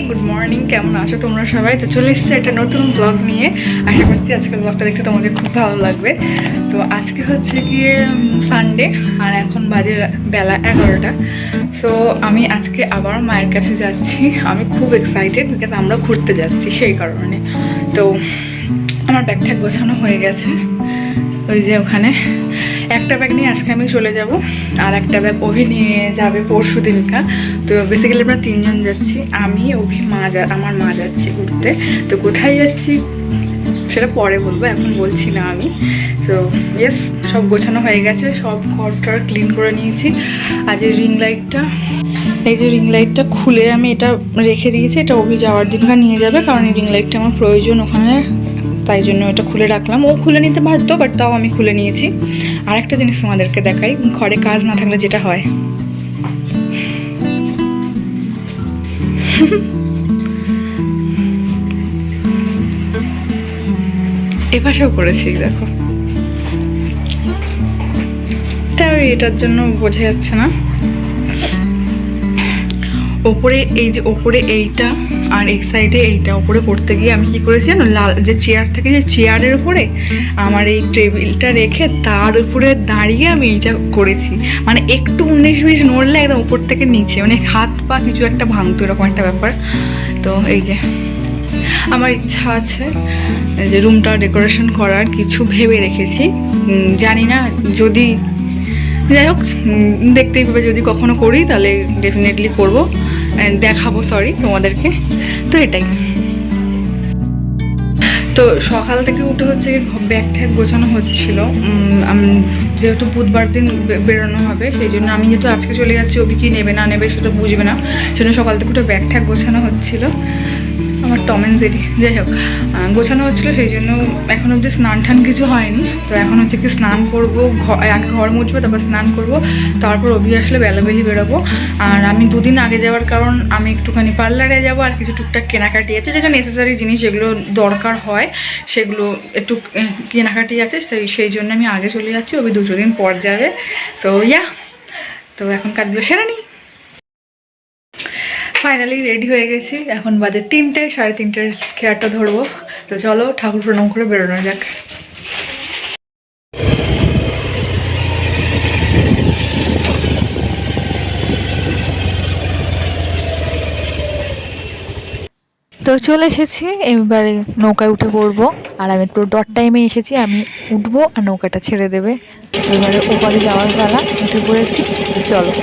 Good morning, কেমন আছো তোমরা সবাই? তো চলে এসেছি একটা নতুন ব্লগ নিয়ে। আশা করছি আজকের ব্লগটা দেখতে তোমাদের খুব ভালো লাগবে। তো আজকে হচ্ছে গিয়ে সানডে, আর এখন বাজে বেলা 11টা। সো আমি আজকে আবার মায়ের কাছে যাচ্ছি। আমি খুব এক্সাইটেড, বিকজ আমরা ঘুরতে যাচ্ছি সেই কারণে। তো আমার ব্যাগ ট্যাগ গোছানো হয়ে গেছে, ওই যে ওখানে একটা ব্যাগ নিয়ে আজকে আমি চলে যাব, আর একটা ব্যাগ অভি নিয়ে যাবে পরশু দিনকা। তো বেসিক্যালি আমরা তিনজন যাচ্ছি, আমি, অভি, আমার মা যাচ্ছি ঘুরতে। তো কোথায় যাচ্ছি সেটা পরে বলবো, এখন বলছি না আমি। তো ইয়েস, সব গোছানো হয়ে গেছে, সব ঘরটার ক্লিন করে নিয়েছি। আজ এই রিং লাইটটা খুলে আমি এটা রেখে দিয়েছি। এটা অভি যাওয়ার দিনকা নিয়ে যাবে, কারণ এই রিং লাইটটা আমার প্রয়োজন ওখানে, তাই জন্য এটা খুলে রাখলাম। ও খুলে নিতে পারতো, বাট তাও আমি খুলে নিয়েছি। আর একটা জিনিস তোমাদেরকে দেখাই, ঘরে কাজ না থাকলে যেটা হয়। এপাশেও করেছি, দেখো। এটার জন্য বোঝা যাচ্ছে না। ওপরে এই যে ওপরে এইটা, আর এই সাইডে এইটা ওপরে করতে গিয়ে আমি কি করেছি জানো, লাল যে চেয়ার থেকে, যে চেয়ারের উপরে আমার এই টেবিলটা রেখে তার উপরে দাঁড়িয়ে আমি এইটা করেছি। মানে একটু 19-20 নড়লে একদম উপর থেকে নিচে, মানে হাত পা কিছু একটা ভাঙতো, এরকম একটা ব্যাপার। তো এই যে আমার ইচ্ছা আছে যে রুমটা ডেকোরেশন করার, কিছু ভেবে রেখেছি। জানি না, যদি যাই হোক দেখতেই পাবে, যদি কখনো করি তাহলে ডেফিনেটলি করবো, দেখাবো তোমাদেরকে। তো এটাই। তো সকাল থেকে উঠে হচ্ছে ব্যাগ ট্যাগ গোছানো হচ্ছিল। যেহেতু বুধবার দিন বেরোনো হবে, সেই জন্য আমি যেহেতু আজকে চলে যাচ্ছি, ওবি কি নেবে না নেবে সেটা বুঝবে না, সেজন্য সকাল থেকে উঠে ব্যাগ ট্যাগ গোছানো হচ্ছিল। আমার টম অ্যান্ড জেরি, যাই হোক, গোছানো হচ্ছিলো। সেই জন্য এখন অবধি স্নান টান কিছু হয়নি। তো এখন হচ্ছে কি স্নান করবো, ঘর মুছবো, তারপর স্নান করবো, তারপর অভি আসলে বেলাবেলি বেরোবো। আর আমি দুদিন আগে যাওয়ার কারণ, আমি একটুখানি পার্লারে যাবো, আর কিছু টুকটাক কেনাকাটি আছে, যেটা নেসেসারি জিনিস যেগুলো দরকার হয় সেগুলো একটু কেনাকাটি আছে, সেই জন্য আমি আগে চলে যাচ্ছি। অভি 2 দিন পর যাবে। সো তো এখন কাজগুলো সেরে নিই। ফাইনালি রেডি হয়ে গেছি, এখন বাজে 3টে, 3:30 খেয়ারটা ধরবো। তো চলো ঠাকুর প্রণাম করে বেরোনো যাক। তো চলে এসেছি, এবারে নৌকায় উঠে পড়বো। আর আমি একটু ডট টাইমে এসেছি, আমি উঠবো আর নৌকাটা ছেড়ে দেবে। এবারে ওপারে যাওয়ার বেলা, উঠে পড়েছি। তো চলো।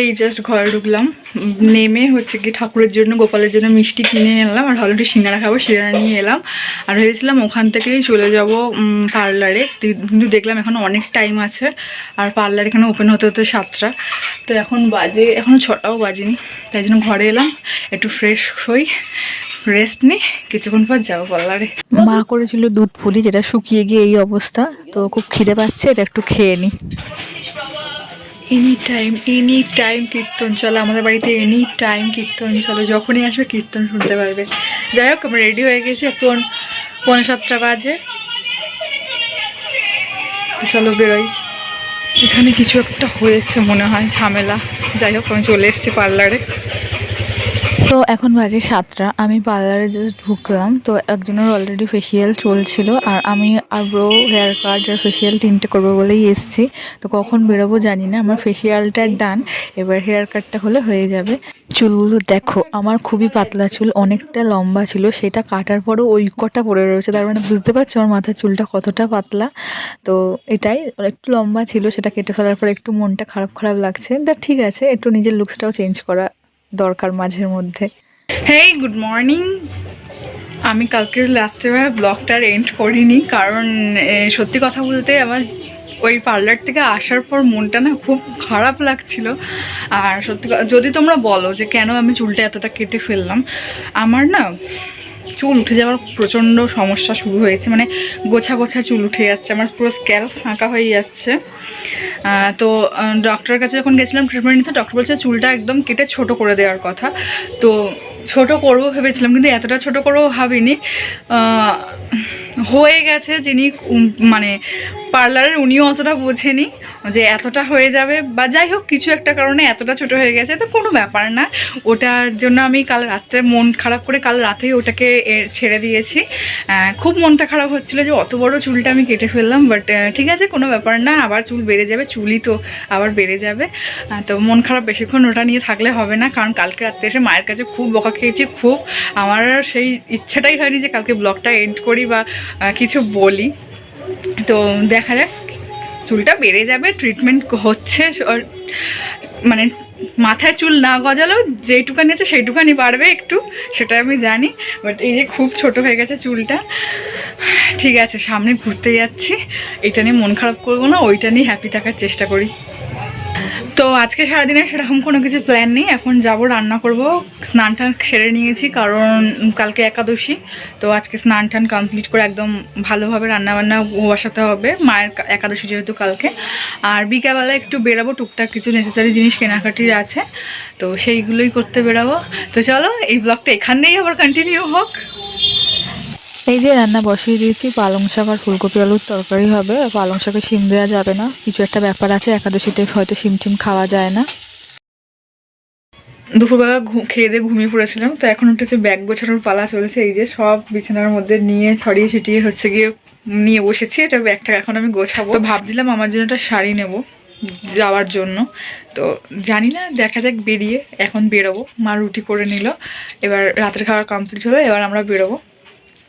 এই জাস্ট ঘরে ঢুকলাম, নেমে হচ্ছে কি ঠাকুরের জন্য, গোপালের জন্য মিষ্টি কিনে এলাম, আর ভালো একটু সিঙ্গারা খাবো, সিঙ্গারা নিয়ে এলাম। আর ভেবেছিলাম ওখান থেকেই চলে যাব পার্লারে, কিন্তু দেখলাম এখন অনেক টাইম আছে, আর পার্লার এখানে ওপেন হতে হতে 7টা। তো এখন বাজে, এখনও 6টাও বাজেনি। তাই জন্য ঘরে এলাম, একটু ফ্রেশ হই, রেস্ট নিই, কিছুক্ষণ পর যাবো পার্লারে। মা করেছিল দুধ পুলি, যেটা শুকিয়ে গিয়ে এই অবস্থা। তো খুব খিদে পাচ্ছে, এটা একটু খেয়ে নিই। এনি টাইম কীর্তন চলে আমাদের বাড়িতে, এনি টাইম কীর্তন চলে, যখনই আসবে কীর্তন শুনতে পারবে। যাই হোক, আমরা রেডি হয়ে গেছি, এখন 6:45 বাজে। চলো বেরোই। এখানে কিছু একটা হয়েছে মনে হয়, ঝামেলা। যাই হোক, আমি চলে এসেছি পার্লারে। তো এখন বাজে 7টা, আমি পার্লারে জাস্ট ঢুকলাম। তো একজনের অলরেডি ফেসিয়াল চলছিল, আর আমি আইব্রো, হেয়ার কাট আর ফেসিয়াল 3টে করবো বলেই এসেছি। তো কখন বেরোবো জানি না। আমার ফেসিয়ালটা ডান, এবার হেয়ার কাটটা হলে হয়ে যাবে। চুলগুলো দেখো, আমার খুবই পাতলা চুল, অনেকটা লম্বা ছিল, সেটা কাটার পরও ওই কটা পড়ে রয়েছে। তার মানে বুঝতে পারছো আমার মাথার চুলটা কতটা পাতলা। তো এটাই, একটু লম্বা ছিল, সেটা কেটে ফেলার পর একটু মনটা খারাপ খারাপ লাগছে। তা ঠিক আছে, একটু নিজের লুকসটাও চেঞ্জ করা দরকার মাঝের মধ্যে। হেই, গুড মর্নিং। আমি কালকের রাত্রেবেলা ব্লগটার এন্ড করিনি, কারণ সত্যি কথা বলতে আমার ওই পার্লার থেকে আসার পর মনটা না খুব খারাপ লাগছিল। আর সত্যি যদি তোমরা বলো যে কেন আমি চুলটা এতটা কেটে ফেললাম, আমার না চুল উঠে যাওয়ার প্রচণ্ড সমস্যা শুরু হয়েছে। মানে গোছা গোছা চুল উঠে যাচ্ছে, আমার পুরো স্ক্যাল্প ফাঁকা হয়ে যাচ্ছে। তো ডক্টরের কাছে যখন গেছিলাম ট্রিটমেন্ট নিতে, ডক্টর বলছে চুলটা একদম কেটে ছোট করে দেওয়ার কথা। তো ছোট করবো ভেবেছিলাম, কিন্তু এতটা ছোট করবো ভাবিনি। হয়ে গেছে, যিনি মানে পার্লারের উনিও অতটা বোঝেনি যে এতটা হয়ে যাবে, বা যাই হোক কিছু একটা কারণে এতটা ছোট হয়ে গেছে, তো কোনো ব্যাপার না। ওটার জন্য আমি কাল রাত্রে মন খারাপ করে কাল রাতেই ওটাকে ছেড়ে দিয়েছি। খুব মনটা খারাপ হচ্ছিলো যে অত বড় চুলটা আমি কেটে ফেললাম, বাট ঠিক আছে, কোনো ব্যাপার না, আবার চুল বেড়ে যাবে, চুলই তো আবার বেড়ে যাবে। তো মন খারাপ বেশিক্ষণ ওটা নিয়ে থাকলে হবে না, কারণ কালকে রাত্রে এসে মায়ের কাছে খুব বকা খেয়েছি, খুব আমার সেই ইচ্ছাটাই হয়নি যে কালকে ব্লগটা এন্ড করি বা কিছু বলি। তো দেখা যাক, চুলটা বেড়ে যাবে, ট্রিটমেন্ট হচ্ছে, মানে মাথায় চুল না গজালেও যেইটুকানি আছে সেইটুকানি বাড়বে একটু, সেটা আমি জানি। বাট এই যে খুব ছোট হয়ে গেছে চুলটা। ঠিক আছে, সামনে ঘুরতে যাচ্ছি, এটা নিয়ে মন খারাপ করবো না, ওইটা নিয়ে হ্যাপি থাকার চেষ্টা করি। তো আজকে সারাদিনে সেরকম কোনো কিছু প্ল্যান নেই, এখন যাব রান্না করব। স্নান টান সেরে নিয়েছি কারণ কালকে একাদশী, তো আজকে স্নান টান কমপ্লিট করে একদম ভালোভাবে রান্নাবান্না বসাতে হবে, মায়ের একাদশী যেহেতু কালকে। আর বিকালবেলা একটু বেরাবো, টুকটাক কিছু নেসেসারি জিনিস কেনাকাটির আছে, তো সেইগুলোই করতে বেরাবো। তো চলো, এই ব্লগটা এখান দিয়েই আবার কন্টিনিউ হোক। এই যে রান্না বসিয়ে দিয়েছি, পালং শাক আর ফুলকপি আলুর তরকারি হবে। পালং শাকে শিম দেওয়া যাবে না, কিছু একটা ব্যাপার আছে, একাদশীতে হয়তো শিম টিম খাওয়া যায় না। দুপুরবেলা খেয়ে দিয়ে ঘুমিয়ে পড়েছিলাম, তো এখন হচ্ছে ব্যাগ গোছানোর পালা চলছে। এই যে সব বিছানার মধ্যে নিয়ে ছড়িয়ে ছিটিয়ে হচ্ছে গিয়ে নিয়ে বসেছি, এটা ব্যাগটা এখন আমি গোছাবো। তো ভাবছিলাম আমার জন্য একটা শাড়ি নেব যাওয়ার জন্য, তো জানি না, দেখা যাক, বেরিয়ে এখন বেরোবো। মা রুটি করে নিল, এবার রাতের খাবার কমপ্লিট হলো, এবার আমরা বেরোবো।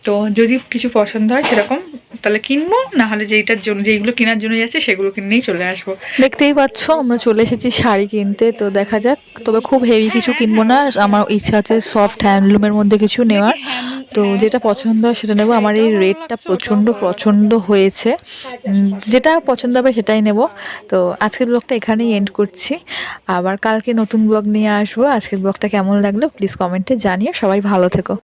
তো যদি কিছু পছন্দ হয় সেরকম তাহলে কিনবো, না হলে যেইটার জন্য যেইগুলো কেনার জন্য যাচ্ছে সেগুলো কিনেই চলে আসবো। দেখতেই পাচ্ছ আমরা চলে এসেছি শাড়ি কিনতে, তো দেখা যাক, তবে খুব হেভি কিছু কিনবো না, আমার ইচ্ছা আছে সফট হ্যান্ডলুমের মধ্যে কিছু নেওয়ার। তো যেটা পছন্দ হয় সেটা নেবো। আমার এই রেটটা প্রচণ্ড পছন্দ হয়েছে, যেটা পছন্দ হবে সেটাই নেব। তো আজকের ব্লগটা এখানেই এন্ড করছি, আবার কালকে নতুন ব্লগ নিয়ে আসবো। আজকের ব্লগটা কেমন লাগলো প্লিজ কমেন্টে জানিও। সবাই ভালো থেকো।